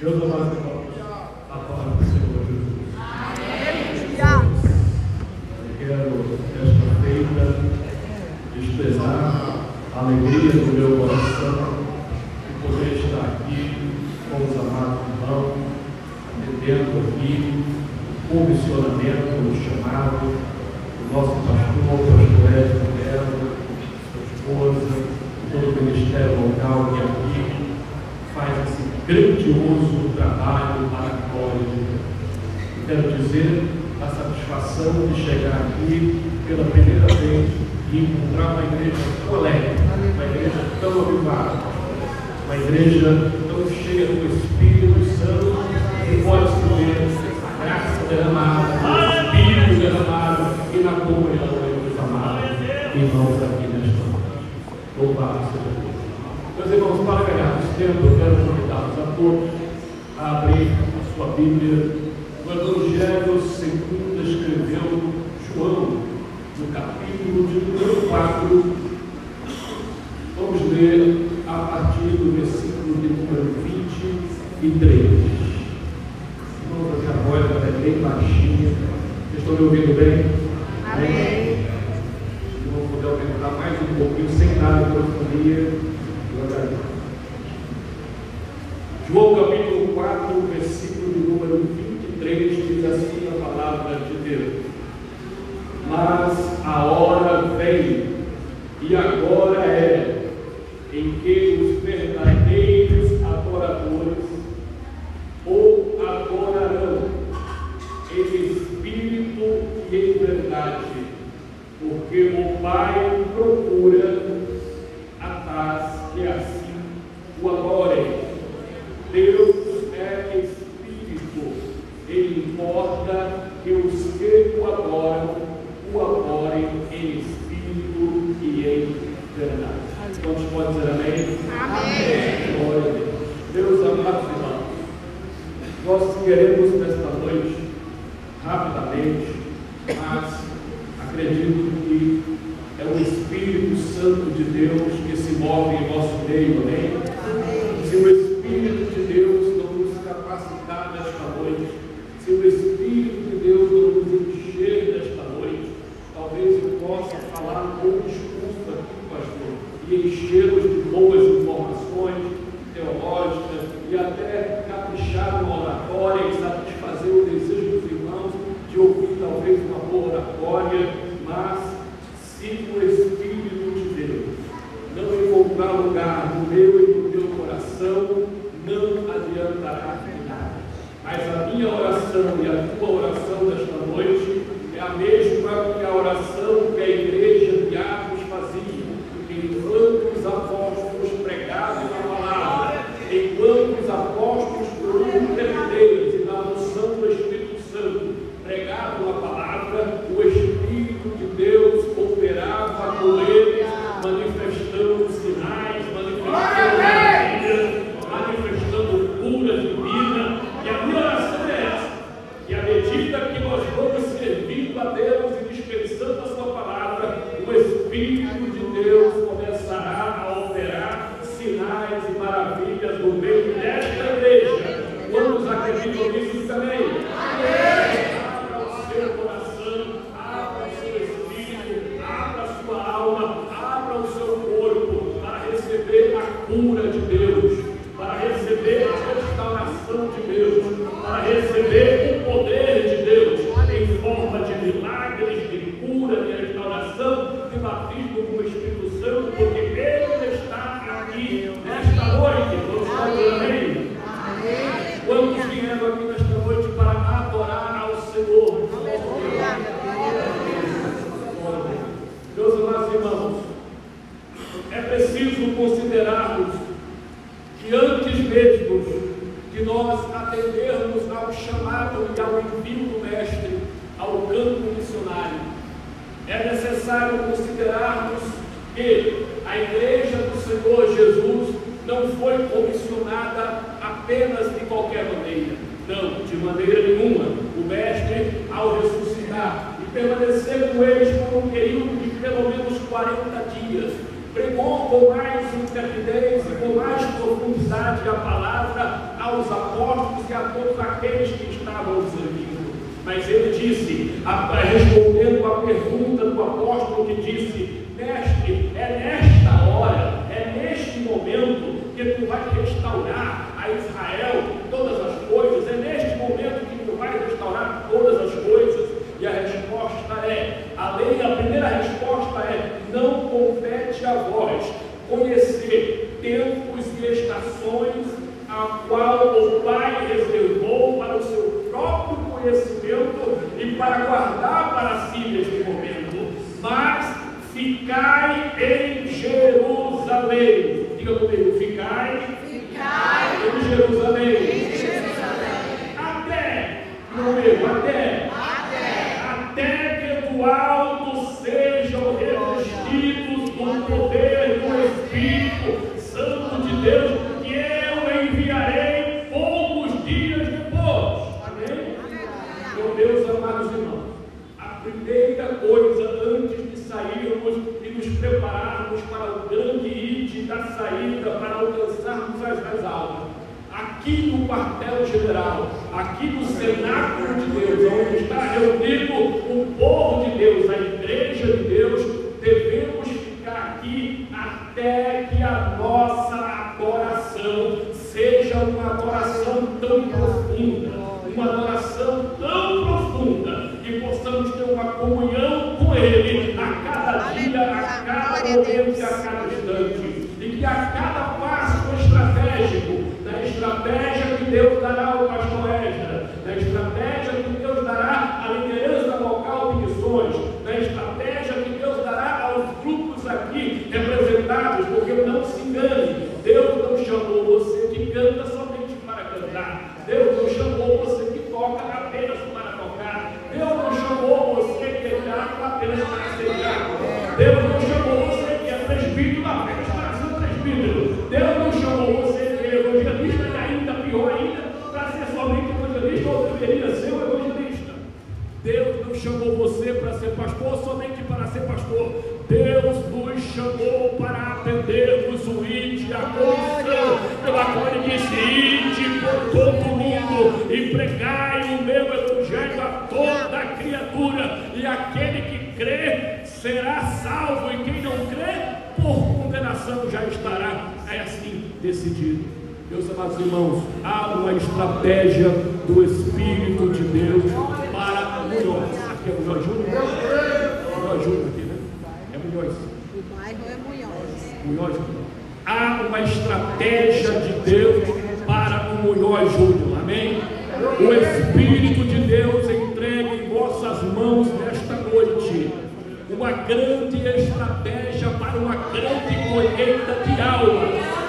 Meus amados irmãos, a palavra do Senhor Jesus. Eu quero, nesta feita, expressar a alegria do meu coração de poder estar aqui com os amados irmãos, atendendo aqui o comissionamento, o chamado do nosso pastor Edson Belo, sua esposa, todo o ministério local que aqui faz esse grandioso trabalho para a glória de Deus. Quero dizer a satisfação de chegar aqui pela primeira vez e encontrar uma igreja tão alegre, uma igreja tão avivada, uma igreja tão cheia do Espírito Santo, que pode se ver a graça derramada, o Espírito derramado e na comunhão dos amados irmãos aqui nesta noite. Louvado seja Deus. Meus irmãos, para ganharmos tempo, eu quero convidá-los a todos a abrir a sua Bíblia no Evangelho segundo escreveu João, no capítulo de número 4. Vamos ler a partir do versículo de número 23. Irmãos, a minha voz é bem baixinha. Vocês estão me ouvindo bem? Amém. Se não puder aumentar mais um pouquinho, sem nada de microfonia. João capítulo 4, versículo de número 23, diz assim a palavra de Deus: mas a hora vem, e agora é, em que os verdadeiros adoradores ou adorarão em espírito e em verdade, porque o Pai procura a paz que assim o adorem. Deus é Espírito, Ele importa que os que o adorem em Espírito e em verdade. Quantos podem dizer amém? Amém. Glória a Deus. Meus amados irmãos, nós queremos nesta noite, rapidamente, mas acredito que é o Espírito Santo de Deus que se move em nosso meio, amém? Se o Espírito de Deus não nos capacitar nesta noite, se o Espírito de Deus não nos encher nesta noite, talvez eu possa falar um pouco discurso aqui, pastor, e enchê-los de boas informações teológicas e até caprichar no oratória e satisfazer o desejo dos irmãos de ouvir talvez uma boa oratória, mas se o Espírito de Deus não encontrar lugar no meu e no teu coração, não adiantará nada. Mas a minha oração e a tua oração desta noite é a mesma que a oração que a igreja de Atos fazia, enquanto os apóstolos pregavam a palavra, enquanto os apóstolos, por intermédio e na unção do Espírito Santo, pregavam a palavra, o Espírito de Deus operava com eles, manifestando sinais, manifestando maravilhas, manifestando cura divina. E a minha oração é essa: que à medida que nós vamos servindo a Deus e dispensando a sua palavra, o Espírito de Deus começará a operar sinais e maravilhas no meio desta igreja. Quantos acreditam nisso também? Amém. Abra o seu coração, abra o seu espírito, abra a sua alma, abra o seu corpo para receber a cura de Deus, para receber a restauração de Deus, para receber o poder de Deus em forma de milagres, de cura, de restauração, de batismo com o Espírito Santo, porque Ele está aqui nesta noite. Amém? Quantos vieram aqui nesta noite para adorar ao Senhor? Meus amados irmãos, é preciso considerarmos que antes mesmo de nós atendermos ao chamado e ao envio do Mestre ao campo missionário, é necessário considerarmos que a igreja do Senhor Jesus não foi comissionada apenas de qualquer maneira. Não, de maneira nenhuma. O Mestre, ao ressuscitar e permanecer com eles por um período de pelo menos 40 dias, pregou com mais intrepidez e com mais profundidade a palavra aos apóstolos e a todos aqueles que estavam servindo. Mas ele disse, respondendo a pergunta do apóstolo que disse: mestre, é nesta hora, é neste momento que tu vais restaurar a Israel todas as coisas, é neste momento que tu vais restaurar todas as coisas. E a resposta é, a primeira resposta é: não compete a vós conhecer tempos e estações a qual o Pai reservou para o seu próprio conhecimento e para guardar para si neste momento, mas ficai em Jerusalém. Diga comigo: ficai em Jerusalém. Até que do alto sejam revestidos do poder do Espírito Santo de Deus, que eu enviarei poucos dias depois. Amém? Meu Deus, amados irmãos, a primeira coisa antes de sairmos e nos prepararmos para o grande ide da saída, para alcançarmos as almas, aqui no quartel-general, aqui no cenáculo de Deus, onde está reunido o povo de Deus, a igreja de Deus, devemos ficar aqui até que a nossa adoração seja uma adoração tão profunda, que possamos ter uma comunhão com Ele a cada dia, a cada momento e a cada instante, e que a cada passo estratégico, na estratégia que Deus dará ao pastor Ezra, na estratégia que Deus dará à liderança local de missões, na estratégia que Deus dará aos grupos aqui representados, porque não se engane, Deus não chamou você que canta somente para cantar, Deus não chamou você que toca apenas para tocar, Deus não chamou você que é diácono apenas para ser diácono, Deus não chamou você que é presbítero apenas para ser presbítero, Deus não chamou você que é evangelista e ainda pior ainda, para ser somente evangelista ou deveria ser um evangelista. Deus não chamou você para ser pastor somente para ser pastor. Deus nos chamou para atendermos o ide, a comissão pela qual Ele disse: ide por todo o mundo e pregai o meu evangelho a toda a criatura, e aquele que crê será salvo, e quem não crê, por condenação já estará. É assim decidido. Meus amados irmãos, há uma estratégia do Espírito de Deus para Munhoz. Aqui é Munhoz Júnior? Munhoz Júnior aqui, né? É Munhoz. O bairro é Munhoz. Munhoz. Há uma estratégia de Deus para o Munhoz Júnior. Amém? O Espírito de Deus entrega em vossas mãos nesta noite uma grande estratégia para uma grande colheita de almas.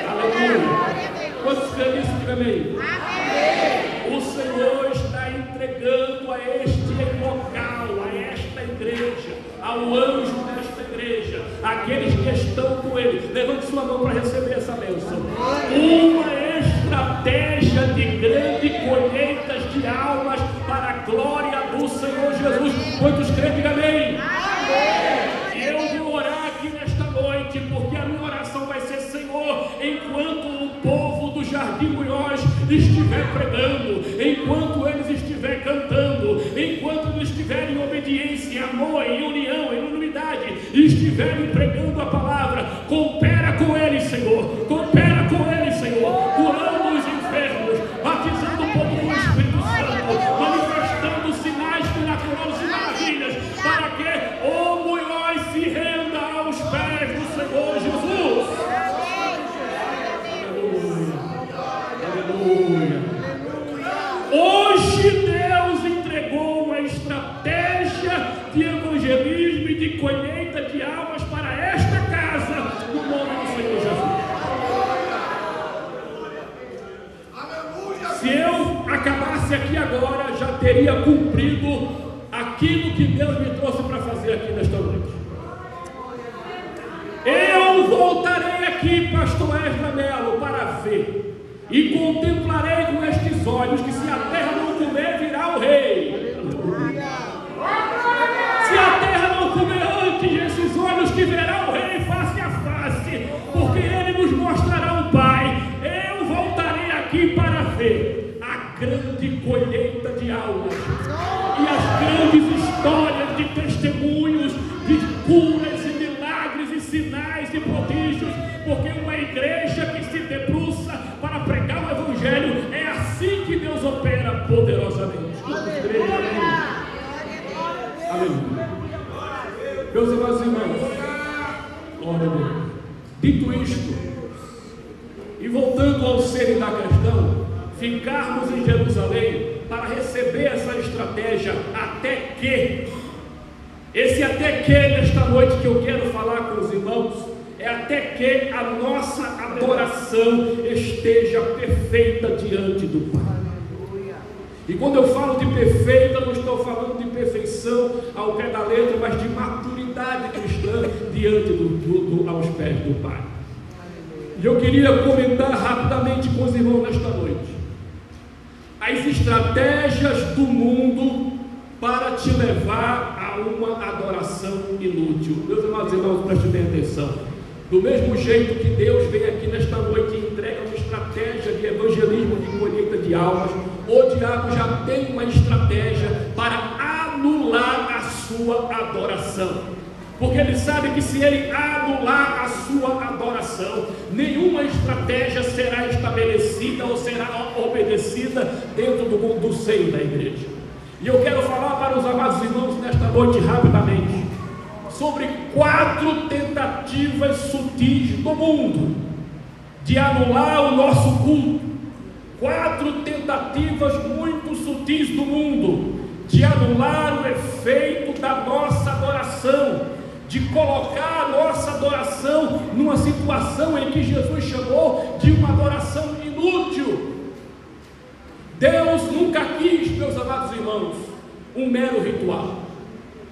Aleluia. Quantos creem nisso? Diga amém. O Senhor está entregando a este local, a esta igreja, ao anjo desta igreja, aqueles que estão com Ele. Levante sua mão para receber essa bênção. Uma estratégia de grande colheitas de almas para a glória do Senhor Jesus. Quantos creem? Diga amém. Eu vou orar aqui nesta noite, porque a minha oração vai ser: Senhor, enquanto o povo do Jardim Munhoz estiver pregando, enquanto eles estiverem cantando, enquanto eles estiverem em obediência, em amor, em união, em unidade, estiverem pregando a palavra, coopera com eles, Senhor, coopera com eles, Senhor, curando os enfermos, batizando o povo com o Espírito Santo, manifestando sinais miraculosos e maravilhas, para que o Munhoz se renda aos pés do Senhor Jesus. Aleluia. Hoje Deus entregou uma estratégia de evangelismo e de colheita de almas para esta casa, no nome do Senhor Jesus. Se eu acabasse aqui agora, já teria cumprido aquilo que Deus me trouxe para fazer aqui nesta noite. Eu voltarei aqui, pastor Ezra Melo, para ver, e contemplarei com estes olhos que, se a terra não comer, virá o rei. Se a terra não comer antes, esses olhos que verá o rei face a face, porque ele nos mostrará o Pai. Eu voltarei aqui grande colheita de almas e as grandes histórias de testemunhos, de curas e milagres e sinais e prodígios, porque uma igreja que se debruça para pregar o Evangelho, é assim que Deus opera poderosamente. Aleluia. Meus amados irmãos, glória a Deus. Dito isto, e voltando ao cerne da questão, ficarmos em Jerusalém para receber essa estratégia até que, esse até que nesta noite que eu quero falar com os irmãos, é até que a nossa adoração esteja perfeita diante do Pai. E quando eu falo de perfeita, não estou falando de perfeição ao pé da letra, mas de maturidade cristã diante aos pés do Pai. E eu queria comentar rapidamente com os irmãos nesta noite as estratégias do mundo para te levar a uma adoração inútil. Meus amados irmãos, prestem bem atenção. Do mesmo jeito que Deus vem aqui nesta noite e entrega uma estratégia de evangelismo, de colheita de almas, o diabo já tem uma estratégia para anular a sua adoração. Porque ele sabe que se ele anular a sua adoração, nenhuma estratégia será estabelecida ou será obedecida dentro do seio da igreja. E eu quero falar para os amados irmãos nesta noite rapidamente sobre 4 tentativas sutis do mundo de anular o nosso culto. 4 tentativas muito sutis do mundo de anular o efeito da nossa adoração, de colocar a nossa adoração numa situação em que Jesus chamou de uma adoração inútil. Deus nunca quis, meus amados irmãos, um mero ritual.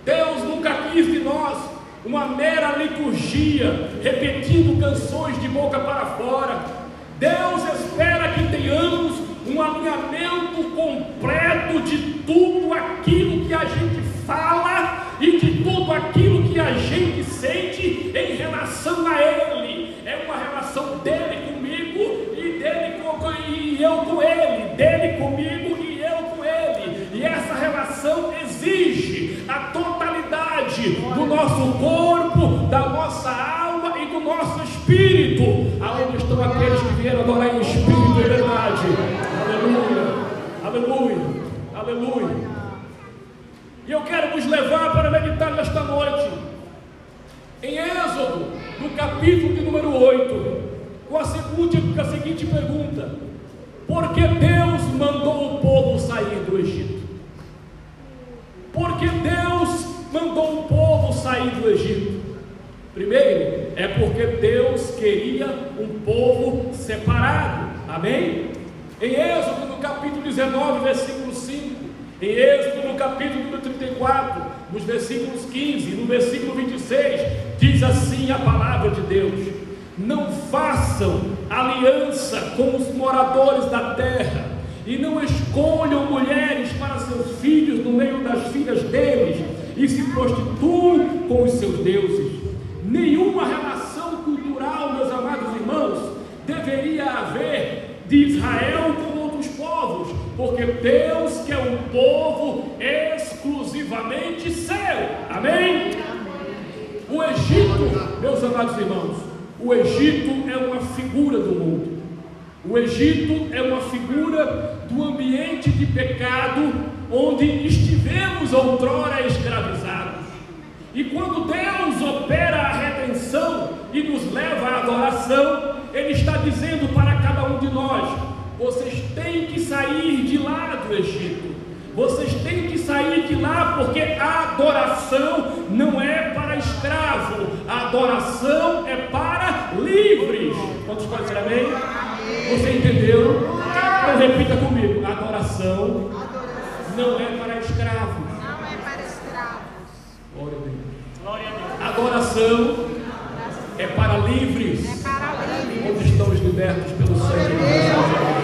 Deus nunca quis de nós uma mera liturgia, repetindo canções de boca para fora. Deus espera que tenhamos um alinhamento completo de tudo aquilo que a gente fala e de tudo aquilo que a gente sente em relação a Ele. É uma relação dele comigo e eu com Ele, dele comigo e eu com Ele. E essa relação exige a totalidade do nosso corpo, da nossa alma e do nosso espírito. Aonde estão aqueles que vieram adorar em espírito e verdade? Aleluia, aleluia, aleluia. E eu quero nos levar para meditar nesta noite em Êxodo, no capítulo de número 8, com a seguinte pergunta: por que Deus mandou o povo sair do Egito? Por que Deus mandou o povo sair do Egito? Primeiro, é porque Deus queria um povo separado. Amém? Em Êxodo, no capítulo 19, versículo 5, em Êxodo, no capítulo 34, nos versículos 15 e no versículo 26, diz assim a palavra de Deus: não façam aliança com os moradores da terra, e não escolham mulheres para seus filhos no meio das filhas deles, e se prostituam com os seus deuses. Nenhuma relação cultural, meus amados irmãos, deveria haver de Israel com outros povos, porque Deus quer um povo exclusivamente seu. Amém? O Egito, meus amados irmãos, o Egito é uma figura do mundo. O Egito é uma figura do ambiente de pecado onde estivemos outrora escravizados. E quando Deus opera a redenção e nos leva à adoração, Ele está dizendo para cada um de nós: vocês têm que sair de lá do Egito. Vocês têm que sair de lá, porque a adoração não é para escravo, a adoração é para livres. Quantos podem dizer amém? Você entendeu? Então repita comigo: a adoração não é para escravos. Não é para escravos. Glória a Deus. Glória a Deus. Adoração é para livres. É para livres. Onde estão os libertos pelo sangue de Jesus.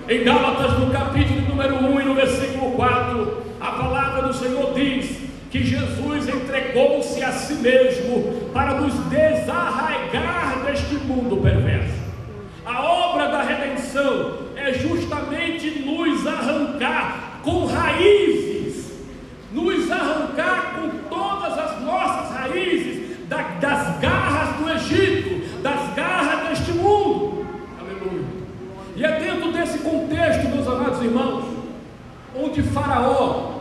Em Gálatas, no capítulo número 1 e no versículo 4, a palavra do Senhor diz que Jesus entregou-se a si mesmo para nos desarraigar deste mundo perverso. A obra da redenção povo de Faraó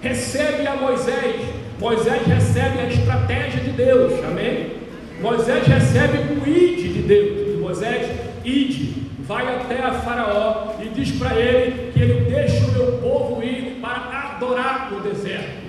recebe a Moisés, Moisés recebe a estratégia de Deus, amém? Moisés recebe o ide de Deus. Moisés, ide, vai até a Faraó e diz para ele que ele deixa o meu povo ir para adorar no deserto.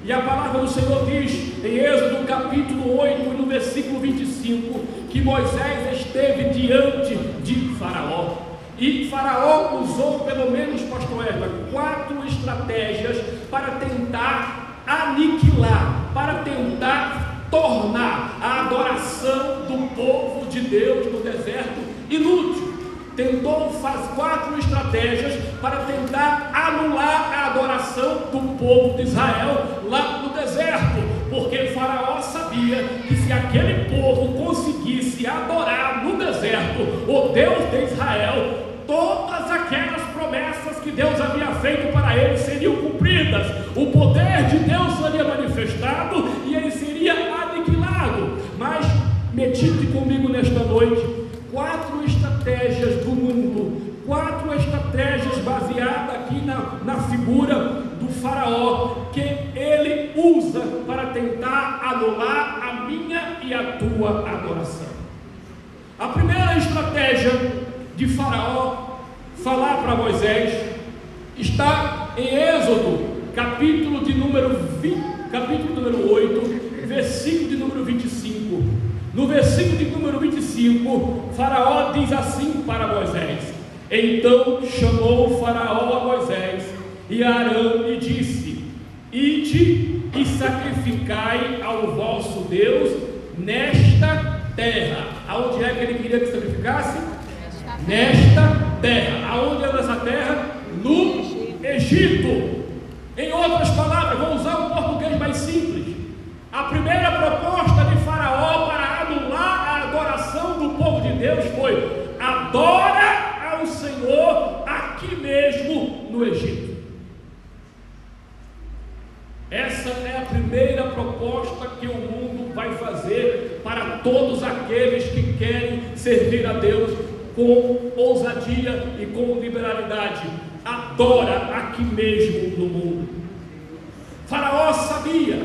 E a palavra do Senhor diz em Êxodo capítulo 8, no versículo 25, que Moisés esteve diante de Faraó. E Faraó usou pelo menos, pastor Edna, 4 estratégias para tentar aniquilar, para tentar tornar a adoração do povo de Deus no deserto inútil. Tentou fazer 4 estratégias para tentar anular a adoração do povo de Israel lá no deserto, porque Faraó sabia que se aquele povo conseguisse adorar no deserto o Deus de Israel, todas aquelas promessas que Deus havia feito para eles seriam cumpridas, o poder de Deus seria manifestado e ele seria aniquilado. Mas medite comigo nesta noite 4 estratégias do mundo, 4 estratégias baseadas aqui na figura do Faraó, que ele usa para tentar anular a minha e a tua adoração. A primeira estratégia de Faraó falar para Moisés está em Êxodo, capítulo número 8, versículo de número 25. No versículo de número 25, Faraó diz assim para Moisés: então chamou Faraó a Moisés e a Arão e disse: ide e sacrificai ao vosso Deus nesta terra. Aonde é que ele queria que sacrificasse? Nesta terra. Aonde era essa terra? No Egito. Em outras palavras, vou usar um português mais simples. A primeira proposta de Faraó para anular a adoração do povo de Deus foi: adora ao Senhor aqui mesmo no Egito. Essa é a primeira proposta que o mundo vai fazer para todos aqueles que querem servir a Deus com ousadia e com liberalidade. Adora aqui mesmo no mundo. Faraó sabia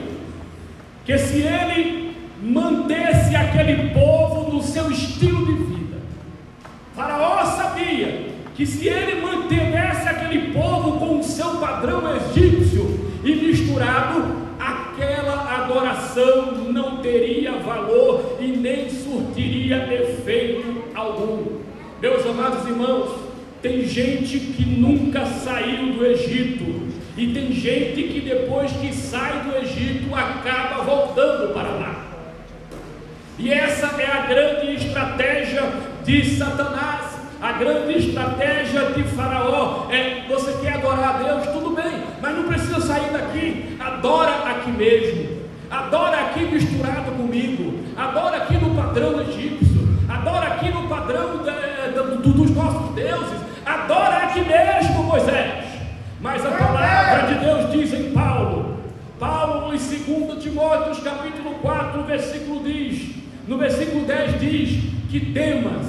que se ele mantesse aquele povo no seu estilo de vida, Faraó sabia que se ele mantivesse aquele povo com o seu padrão egípcio e misturado, aquela adoração não teria valor e nem surtiria efeito algum. Meus amados irmãos, tem gente que nunca saiu do Egito, e tem gente que depois que sai do Egito acaba voltando para lá. E essa é a grande estratégia de Satanás, a grande estratégia de Faraó. Você quer adorar a Deus? Tudo bem, mas não precisa sair daqui. Adora aqui mesmo, adora aqui misturado comigo, adora aqui no padrão egípcio, adora aqui no padrão dos nossos deuses, adora aqui mesmo, Moisés. Mas a palavra de Deus diz em Paulo em 2 Timóteo capítulo 4, no versículo 10 diz que Demas,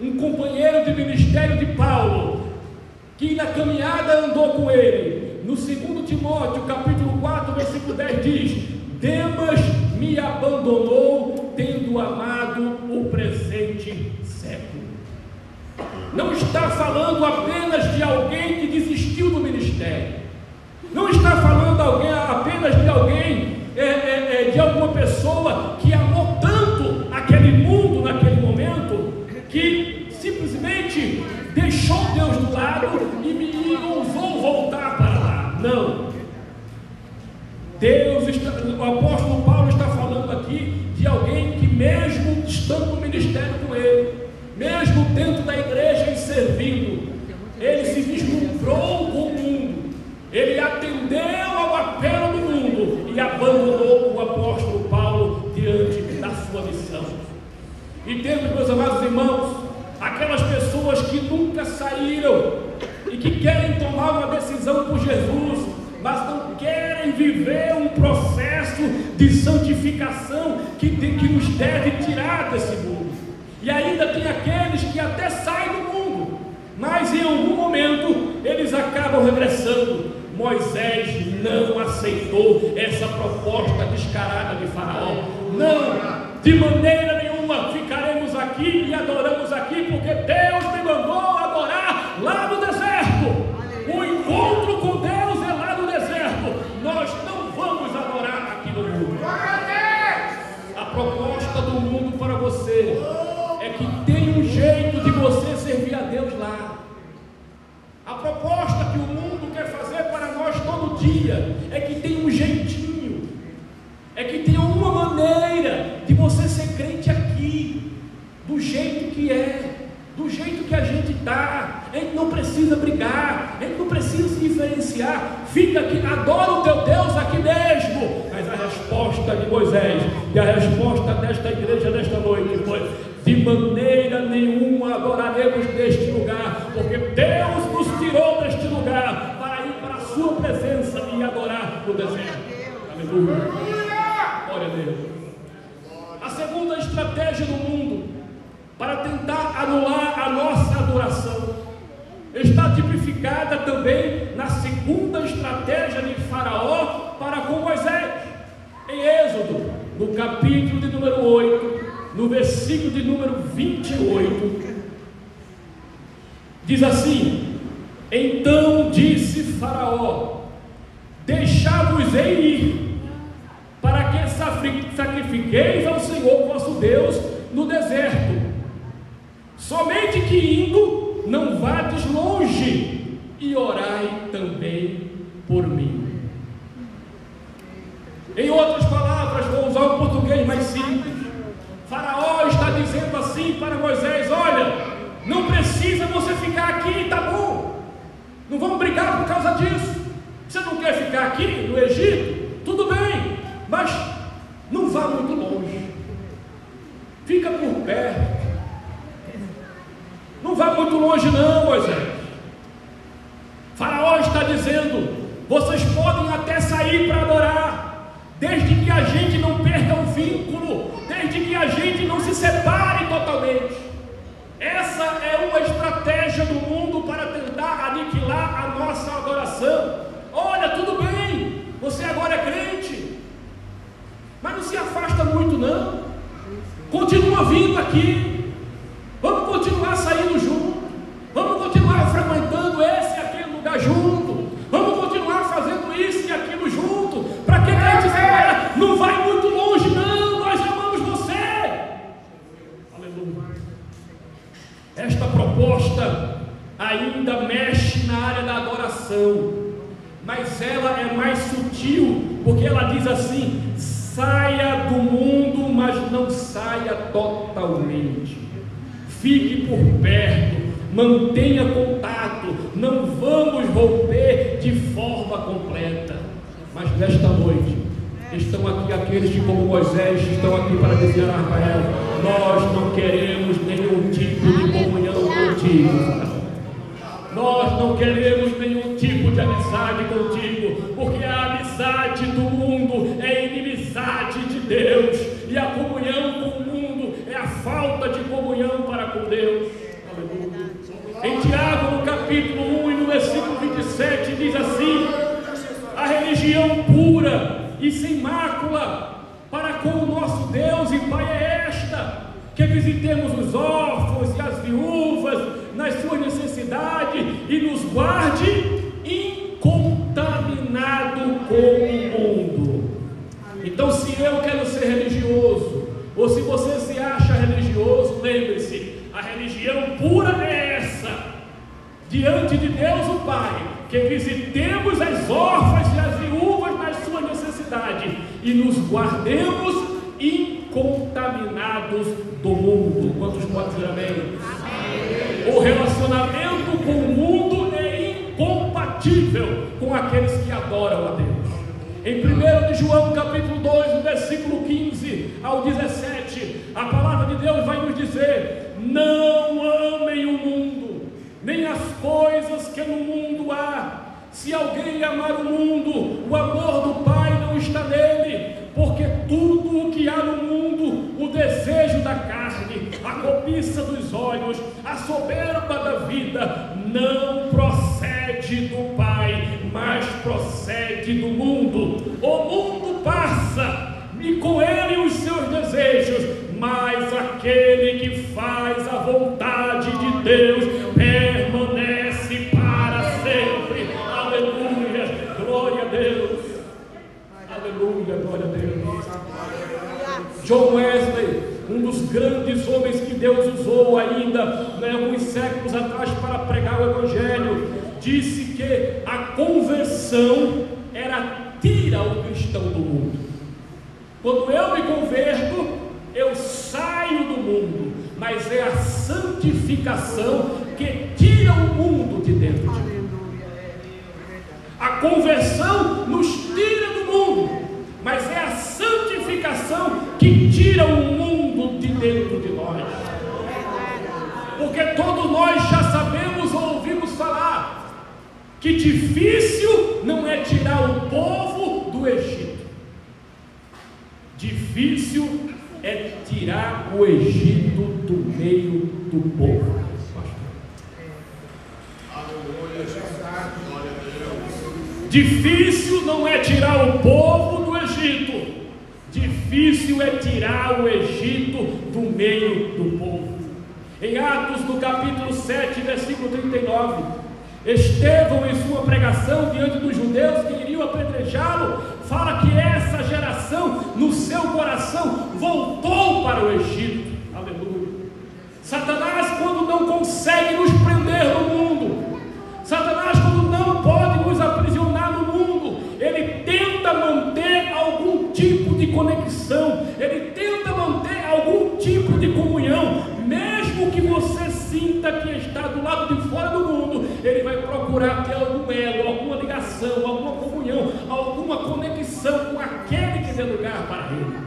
um companheiro de ministério de Paulo, que na caminhada andou com ele, no 2 Timóteo capítulo 4, versículo 10 diz: Demas me abandonou, tendo amado o presente século. Não está falando apenas de alguém que desistiu do ministério, não está falando apenas de alguém, de alguma pessoa que amou tanto aquele mundo naquele momento, que simplesmente deixou Deus do lado e ousou voltar para lá. Não, o apóstolo Paulo está falando aqui de alguém que, mesmo estando no ministério com ele, mesmo dentro da igreja e servindo, ele se vislumbrou com o mundo, ele atendeu ao apelo do mundo e abandonou o apóstolo Paulo diante da sua missão. E temos, meus amados irmãos, aquelas pessoas que nunca saíram e que querem tomar uma decisão por Jesus, mas não querem viver um processo de santificação que nos deve tirar desse mundo. E ainda tem aqueles que até saem do mundo, mas em algum momento eles acabam regressando. Moisés não aceitou essa proposta descarada de Faraó. Não, de maneira nenhuma ficaremos aqui e adoramos aqui, porque Deus me mandou adorar lá no deserto. O encontro com Deus é lá no deserto. Nós não vamos adorar aqui no mundo. A proposta do mundo para você é que tem um jeito de você servir a Deus lá. A proposta que o mundo quer fazer para nós todo dia é que tem um jeitinho, é que tem uma maneira de você ser crente aqui, do jeito que é, do jeito que a gente está. A gente não precisa brigar, a gente não precisa se diferenciar. Fica aqui, adora o teu Deus aqui mesmo. Mas a resposta de Moisés e a resposta desta igreja nesta noite foi: de maneira nenhuma adoraremos neste lugar, porque Deus nos tirou deste lugar para ir para a sua presença e adorar no deserto. Aleluia. Glória a Deus. A segunda estratégia do mundo para tentar anular a nossa adoração está tipificada também na segunda estratégia de Faraó para com Moisés. Em Êxodo, no capítulo de número 8, no versículo de número 28, diz assim: então disse Faraó: deixai-vos-ei ir, para que sacrifiqueis ao Senhor vosso Deus no deserto. Somente que indo, não vades longe, e orai também por mim. Em outras palavras, vou usar um português mais simples. Faraó está dizendo assim para Moisés: olha, não precisa você ficar aqui, tá bom? Não vamos brigar por causa disso. Você não quer ficar aqui no Egito? Tudo bem, mas não vá muito longe. Fica por perto. Não vá muito longe não, Moisés. Faraó está dizendo: vocês podem até sair para adorar, desde que a gente não perca o vínculo, desde que a gente não se separe totalmente. Essa é uma estratégia do mundo para tentar aniquilar a nossa adoração. Olha, tudo bem, você agora é crente, mas não se afasta muito não. Continua vindo aqui. Vamos continuar saindo junto. Vamos continuar frequentando esse e aquele lugar junto. Vamos continuar fazendo isso e aquilo junto. Para que a gente vai? Não vai muito longe não. Nós amamos você. Aleluia. Esta proposta ainda mexe na área da adoração, mas ela é mais sutil, porque ela diz assim: saia do mundo, mas não saia totalmente. Fique por perto, mantenha contato, não vamos romper de forma completa. Mas nesta noite, estão aqui aqueles que, como Moisés, estão aqui para dizer a Rafael: nós não queremos nenhum tipo de comunhão contigo. Nós não queremos nenhum tipo de amizade contigo, porque a amizade do mundo é inimizade de Deus, e a comunhão com o mundo é a falta de comunhão para com Deus. Aleluia. Em Tiago, no capítulo 1 e no versículo 27, diz assim: a religião pura e sem mácula para com o nosso Deus e Pai é esta, que visitemos os órfãos e as viúvas nas suas necessidades e nos guarde incontaminado com o mundo. Então, se eu quero ser religioso, ou se você se acha religioso, lembre-se, a religião pura é essa: diante de Deus o Pai, que visitemos as órfãs e as viúvas nas suas necessidades e nos guardemos incontaminados do mundo. Quantos podem dizer amém? Amém. O relacionamento com o mundo é incompatível com aqueles que adoram a Deus. Em 1 de João, capítulo 2, no versículo 15 ao 17, a palavra de Deus vai nos dizer: não amem o mundo, nem as coisas que no mundo há. Se alguém amar o mundo, o amor do Pai não está nele, porque tudo o que há no mundo, o desejo da carne, a cobiça dos olhos, a soberba da vida, não procede do Pai, mas procede do mundo. O mundo passa, e com ele os seus desejos, mas aquele que faz a vontade de Deus permanece para sempre. Aleluia, glória a Deus. Aleluia, glória a Deus. John Wesley, um dos grandes homens que Deus usou ainda alguns séculos atrás para pregar o Evangelho, disse que a conversão era tira o cristão do mundo. Quando eu me converto, eu saio do mundo, mas é a santificação que tira o mundo de dentro de mim. A conversão nos tira do mundo, mas é a santificação que tira o mundo de dentro de nós. Porque todos nós já sabemos ou ouvimos falar que difícil não é tirar o povo do Egito. Difícil é tirar o Egito do meio do povo. Difícil não é tirar o povo do Egito. Difícil é tirar o Egito do meio do povo. Em Atos, no capítulo 7, versículo 39, Estevão, em sua pregação diante dos judeus que iriam apedrejá-lo, fala que essa geração, no seu coração, voltou para o Egito. Aleluia. Satanás, quando não consegue nos prender no mundo, Satanás, quando não pode nos aprisionar no mundo, ele tenta manter algum tipo de conexão, ele tenta manter algum tipo de comunhão, mesmo que você sinta que está do lado de fora do mundo, ele vai procurar ter algum elo, alguma ligação, alguma comunhão, alguma conexão com aquele que dê lugar para ele.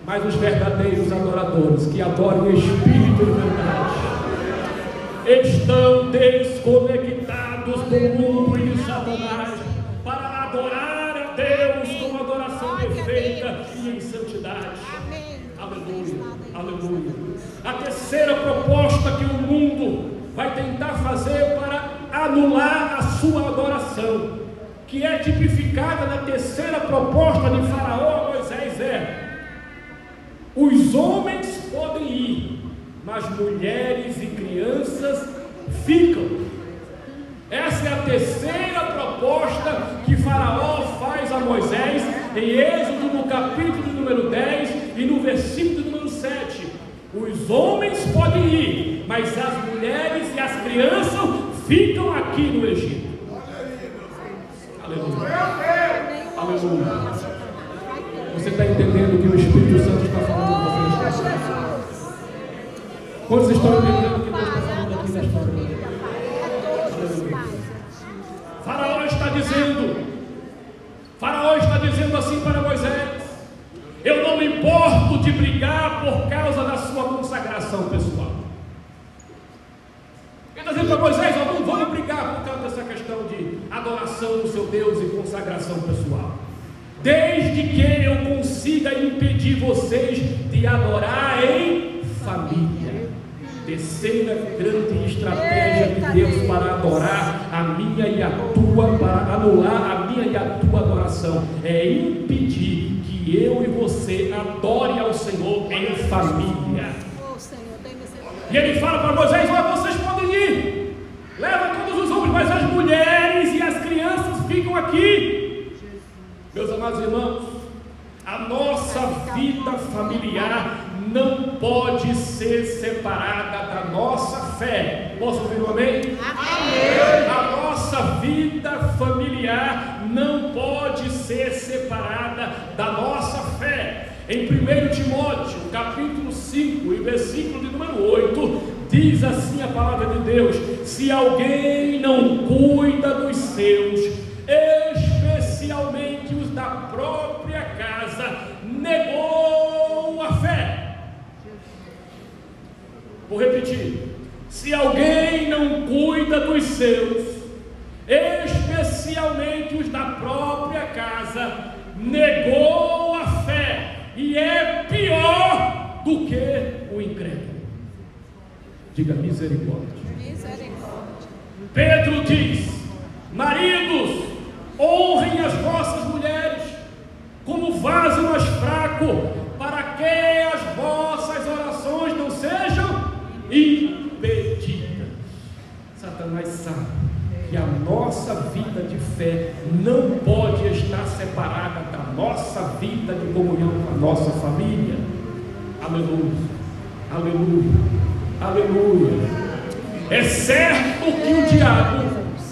Mas os verdadeiros adoradores, que adoram o Espírito de verdade, estão desconectados do mundo e de Satanás para adorar a Deus com adoração perfeita e em santidade. Aleluia, aleluia. A terceira proposta que o mundo vai tentar fazer para anular a sua adoração, que é tipificada na terceira proposta de Faraó a Moisés, é: os homens podem ir, mas mulheres e crianças ficam. Essa é a terceira proposta que Faraó faz a Moisés em Êxodo, no capítulo número 10 e no versículo número 7. Os homens podem ir, mas as mulheres e as crianças ficam aqui no Egito. Aleluia. Aleluia. Você está entendendo o que o Espírito Santo está falando com vocês? Quantos estão entendendo o que Deus está falando aqui nesta hora? Faraó está dizendo assim para Moisés: eu não me importo de brigar por causa da sua consagração pessoal. Ele está dizendo para Moisés: não vamos brigar por causa dessa questão de adoração do seu Deus e consagração pessoal, desde que eu consiga impedir vocês de adorar em família. Terceira grande estratégia de Deus para adorar a minha e a tua, para anular a minha e a tua adoração, é impedir que eu e você adore ao Senhor em família. E ele fala para Moisés: olha, vocês podem ir, leva todos os homens, mas as mulheres e as crianças ficam aqui. Meus amados irmãos, a nossa vida familiar não pode ser separada da nossa fé. Posso ouvir um amém? Amém. A nossa vida familiar não pode ser separada da nossa fé. Em 1 Timóteo, capítulo 5, e versículo de número 8, diz assim a palavra de Deus: se alguém não cuida dos seus, especialmente os da própria casa, negou a fé. Vou repetir: se alguém não cuida dos seus, especialmente os da própria casa, negou a fé, e é pior do que o incrédulo. Diga misericórdia. Misericórdia. Pedro diz: maridos, fraco, para que as vossas orações não sejam impedidas. Satanás sabe que a nossa vida de fé não pode estar separada da nossa vida de comunhão com a nossa família. Aleluia, aleluia, aleluia. É certo que o diabo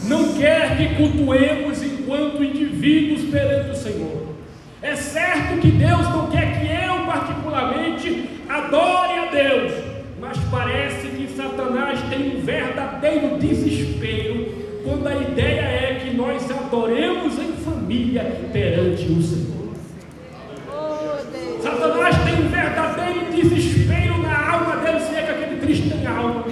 não quer que cultuemos enquanto indivíduos perante o Senhor. É certo que Deus não quer que eu particularmente adore a Deus, mas parece que Satanás tem um verdadeiro desespero quando a ideia é que nós adoremos em família perante o Senhor. Satanás tem um verdadeiro desespero na alma dele, se é que aquele Cristo tem alma.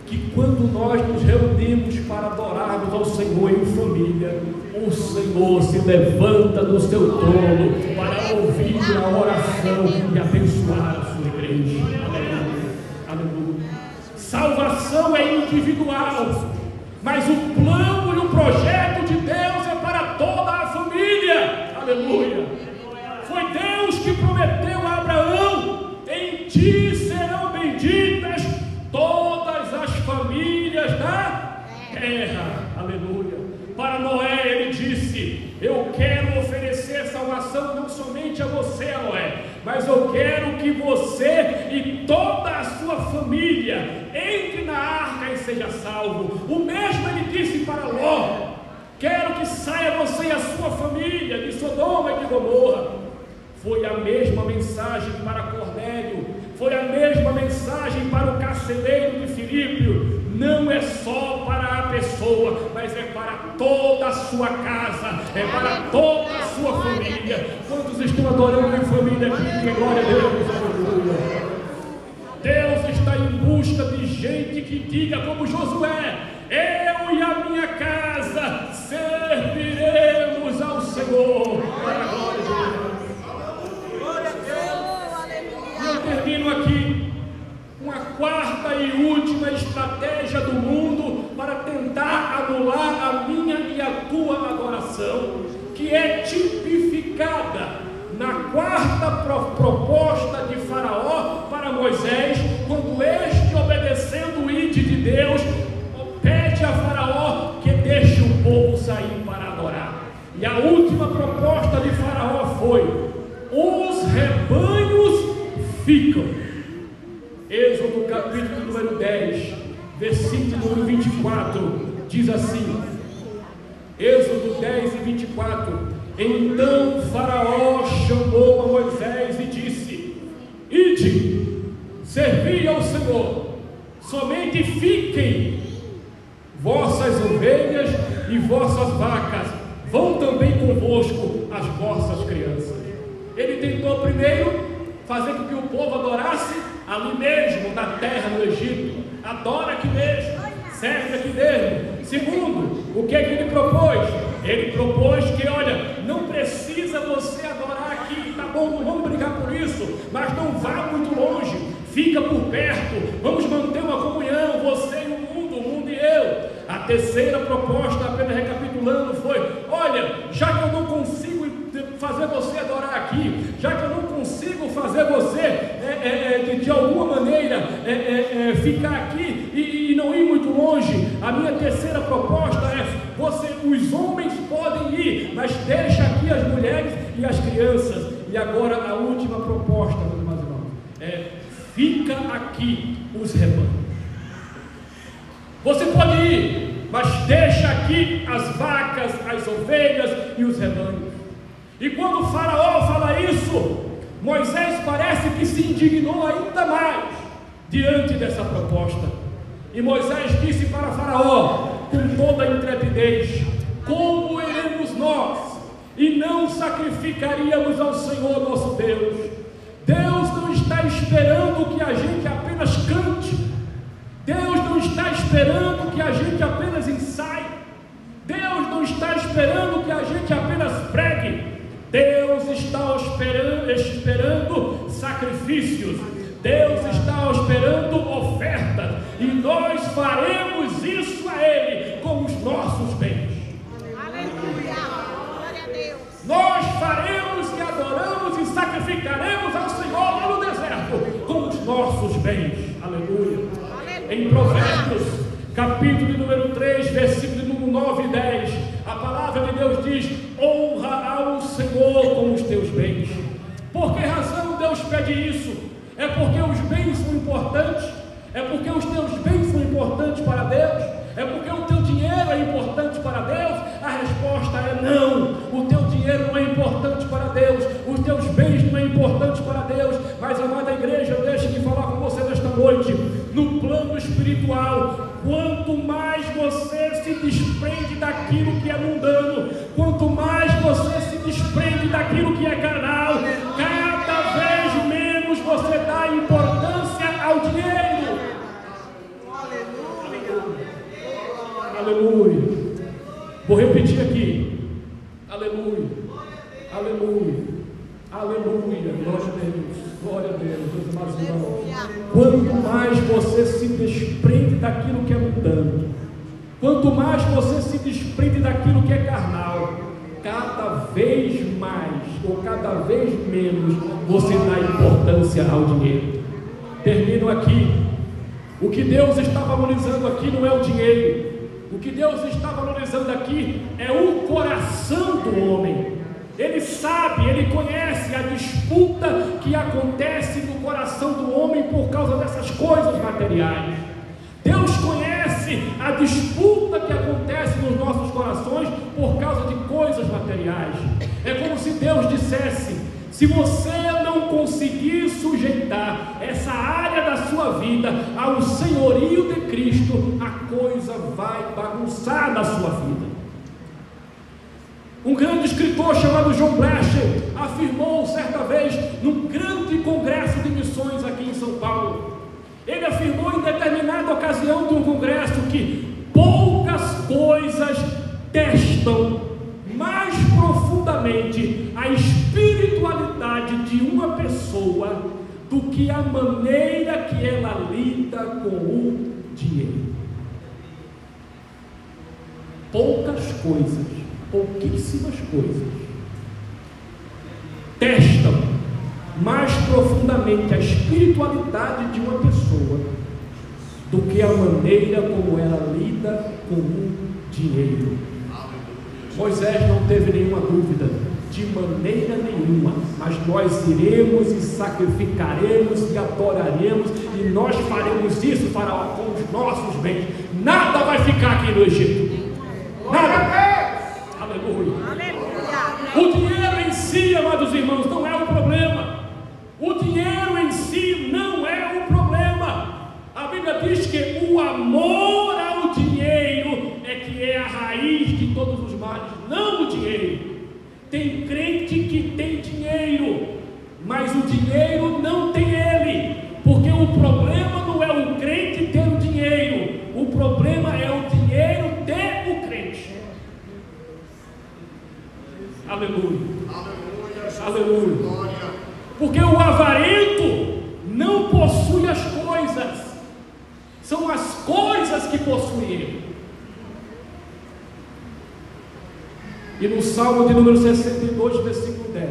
Que quando nós nos reunimos para adorarmos ao Senhor em família, o Senhor se levanta do seu trono para ouvir a oração e abençoar a sua igreja. Aleluia, aleluia. Salvação é individual, mas o plano e o projeto de Deus é para toda a família. Aleluia. Foi Deus que prometeu a Abraão: em ti serão benditas todas as famílias da terra. Aleluia. Para Noé ele disse: eu quero oferecer salvação não somente a você, Noé, mas eu quero que você e toda a sua família entre na arca e seja salvo. O mesmo ele disse para Ló: quero que saia você e a sua família de Sodoma e de Gomorra. Foi a mesma mensagem para Cornélio, foi a mesma mensagem para o carcereiro de Filipe. Não é só para a pessoa, mas é para toda a sua casa, é para toda a sua família. Quantos estão adorando em família aqui? Glória a Deus, aleluia. Deus está em busca de gente que diga como Josué: eu e a minha casa serviremos ao Senhor. Para a glória de Deus. E eu termino aqui uma quarta e última estratégia do mundo para tentar anular a minha e a tua adoração, que é tipificada na quarta proposta de Faraó para Moisés, quando este, obedecendo o ide de Deus, pede a Faraó que deixe o povo sair para adorar. E a última proposta de Faraó foi: os rebanhos ficam. Êxodo capítulo número 10, versículo número 24, diz assim, Êxodo 10 e 24: então Faraó chamou a Moisés e disse: ide, servi ao Senhor, somente fiquem vossas ovelhas e vossas vacas, vão também convosco as vossas crianças. Ele tentou primeiro fazer com que o povo adorasse ali mesmo, na terra, no Egito. Adora aqui mesmo, serve aqui mesmo. Segundo, o que é que ele propôs? Ele propôs que, olha, não precisa você adorar aqui, tá bom, não vamos brigar por isso, mas não vá muito longe, fica por perto, vamos manter uma comunhão, você e o mundo e eu. A terceira proposta, apenas recapitulando, foi: olha, já que eu não consigo fazer você adorar aqui, já que eu não consigo fazer você de alguma maneira ficar aqui e não ir muito longe, a minha terceira proposta é: os homens podem ir, mas deixa aqui as mulheres e as crianças. E agora a última proposta, meus irmãos, é: fica aqui os rebanhos. Você pode ir, mas deixa aqui as vacas, as ovelhas e os rebanhos. E quando o Faraó fala isso, Moisés parece que se indignou ainda mais diante dessa proposta. E Moisés disse para Faraó com toda a intrepidez: como iremos nós e não sacrificaríamos ao Senhor nosso Deus? Deus não está esperando que a gente apenas cante, Deus não está esperando que a gente apenas ensaie, Deus não está esperando que a gente apenas pregue. Deus está esperando sacrifícios, Deus está esperando ofertas, e nós faremos isso a Ele com os nossos bens. Aleluia! Glória a Deus! Nós faremos sacrificaremos ao Senhor lá no deserto com os nossos bens. Aleluia. Em Provérbios, capítulo de número 3, versículo de número 9 e 10, a palavra de Deus diz: honra ao Senhor com os teus bens. Por que razão Deus pede isso? É porque os bens são importantes? É porque os teus bens são importantes para Deus? É porque o teu dinheiro é importante para Deus? A resposta é não. O teu dinheiro não é importante para Deus, os teus bens não é importante para Deus. Mas, amada igreja, deixa eu falar com você nesta noite. No plano espiritual, quanto mais você se desprende daquilo que é mundano, quanto mais você se desprende daquilo que é carnal, cada vez menos você dá importância ao dinheiro. Aleluia. Vou repetir aqui. Aleluia. Aleluia. Aleluia. Glória a Deus. Glória a Deus. Meus amados irmãos. Quanto mais você se desprende daquilo que é mundano, quanto mais você se desprende daquilo que é carnal, cada vez mais ou cada vez menos você dá importância ao dinheiro. Termino aqui. O que Deus está valorizando aqui não é o dinheiro. O que Deus está valorizando aqui é o coração do homem. Ele sabe, ele conhece a disputa que acontece no coração do homem por causa dessas coisas materiais. Deus conhece a disputa que acontece nos nossos corações por causa de coisas materiais. É como se Deus dissesse: se você não conseguir sujeitar essa área da sua vida ao senhorio de Cristo, a coisa vai bagunçar na sua vida. Um grande escritor chamado John Blecher afirmou certa vez num grande congresso de missões aqui em São Paulo. Ele afirmou em determinada ocasião de um congresso que poucas coisas testam mais profundamente a espiritualidade de uma pessoa do que a maneira que ela lida com o dinheiro. Poucas coisas, pouquíssimas coisas testam mais profundamente a espiritualidade de uma pessoa do que a maneira como ela lida com o dinheiro. Moisés não teve nenhuma dúvida, de maneira nenhuma, mas nós iremos e sacrificaremos e adoraremos, e nós faremos isso para com os nossos bens. Nada vai ficar aqui no Egito. Nada. Aleluia. O dinheiro em si, amados irmãos, não é o problema. O dinheiro em si não é o problema. A Bíblia diz que o amor ao dinheiro é que é a raiz de todos os males, não o dinheiro. Tem crente que tem dinheiro, mas o dinheiro não tem ele, porque o problema não é o crente ter o dinheiro, o problema é o dinheiro ter o crente. Aleluia. Aleluia. Porque o avarento não possui as coisas, são as coisas que possuem ele. E no Salmo de número 62, versículo 10,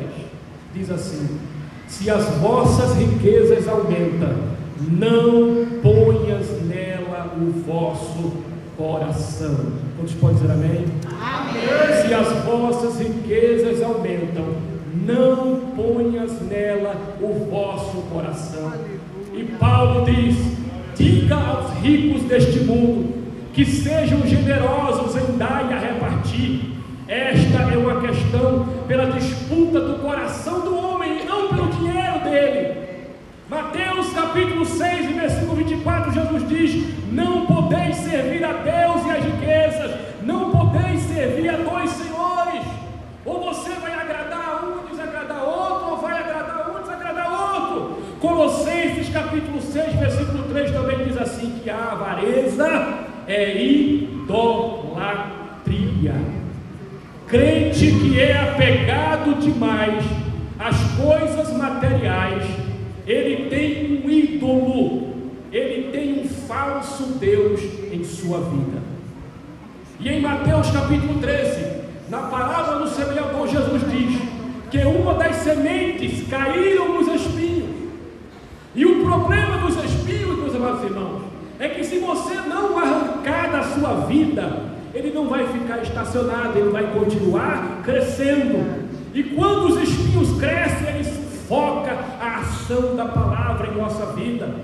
diz assim: se as vossas riquezas aumentam, não ponhas nela o vosso coração. Quantos podem dizer amém? Amém. Se as vossas riquezas aumentam, não ponhas nela o vosso coração. E Paulo diz: diga aos ricos deste mundo que sejam generosos em dar e a repartir. Esta é uma questão pela disputa do coração do homem e não pelo dinheiro dele. Mateus capítulo 6 e versículo 24, Jesus diz: não podeis servir a Deus e as riquezas, não podeis servir a dois senhores. Ou você vai agradar um e desagradar outro, ou vai agradar um e desagradar outro. Colossenses capítulo 6 versículo 3 também diz assim, que a avareza é idolatria. Crente que é apegado demais às coisas materiais, ele tem um ídolo, ele tem um falso Deus em sua vida. E em Mateus capítulo 13, na parábola do semeador, Jesus diz que uma das sementes caíram nos espinhos. E o problema dos espinhos, meus amados irmãos, é que se você não arrancar da sua vida, ele não vai ficar estacionado, ele vai continuar crescendo. E quando os espinhos crescem, ele sufoca a ação da palavra em nossa vida.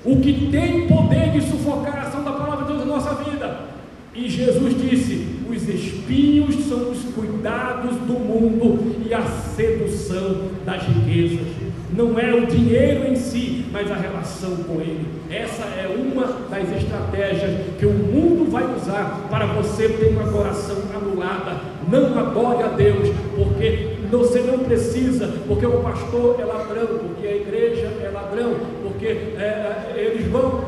O que tem poder de sufocar a ação da palavra de Deus em nossa vida? E Jesus disse: os espinhos são os cuidados do mundo e a sedução das riquezas. Não é o dinheiro em si, mas a relação com ele. Essa é uma das estratégias que o mundo vai usar para você ter uma adoração anulada. Não adore a Deus, porque você não precisa, porque o pastor é ladrão, porque a igreja é ladrão, porque eles vão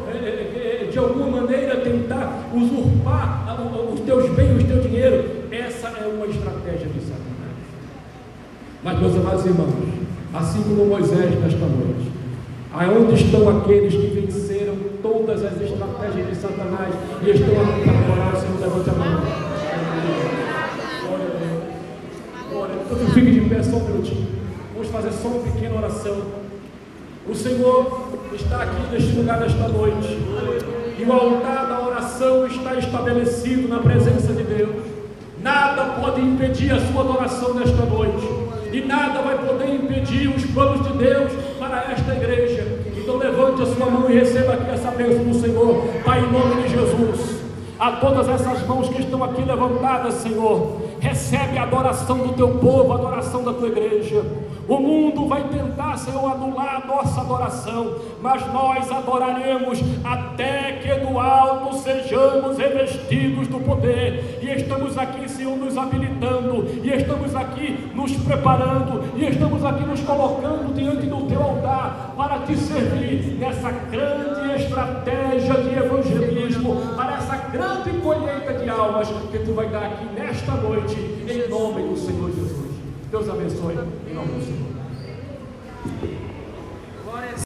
de alguma maneira tentar usurpar os teus bens, o teu dinheiro. Essa é uma estratégia de Satanás. Mas, meus amados irmãos, assim como Moisés nesta noite, aonde estão aqueles que venceram todas as estratégias de Satanás e estão a adorar o Senhor? Levante a mão. Glória a Deus. Então fique de pé só um minutinho. Vamos fazer só uma pequena oração. O Senhor está aqui neste lugar nesta noite, e o altar da oração está estabelecido na presença de Deus. Nada pode impedir a sua adoração nesta noite, e nada vai poder impedir os planos de Deus para esta igreja. Então levante a sua mão e receba aqui essa bênção do Senhor. Pai, em nome de Jesus, a todas essas mãos que estão aqui levantadas, Senhor, recebe a adoração do teu povo, a adoração da tua igreja. O mundo vai tentar, Senhor, anular a nossa adoração, mas nós adoraremos até que do alto sejamos revestidos do poder. E estamos aqui, Senhor, nos habilitando, e estamos aqui nos preparando, e estamos aqui nos colocando diante do teu altar para te servir nessa grande estratégia de evangelismo, para essa grande colheita de almas que tu vai dar aqui nesta noite, em nome do Senhor Jesus. Deus abençoe, em nome do Senhor.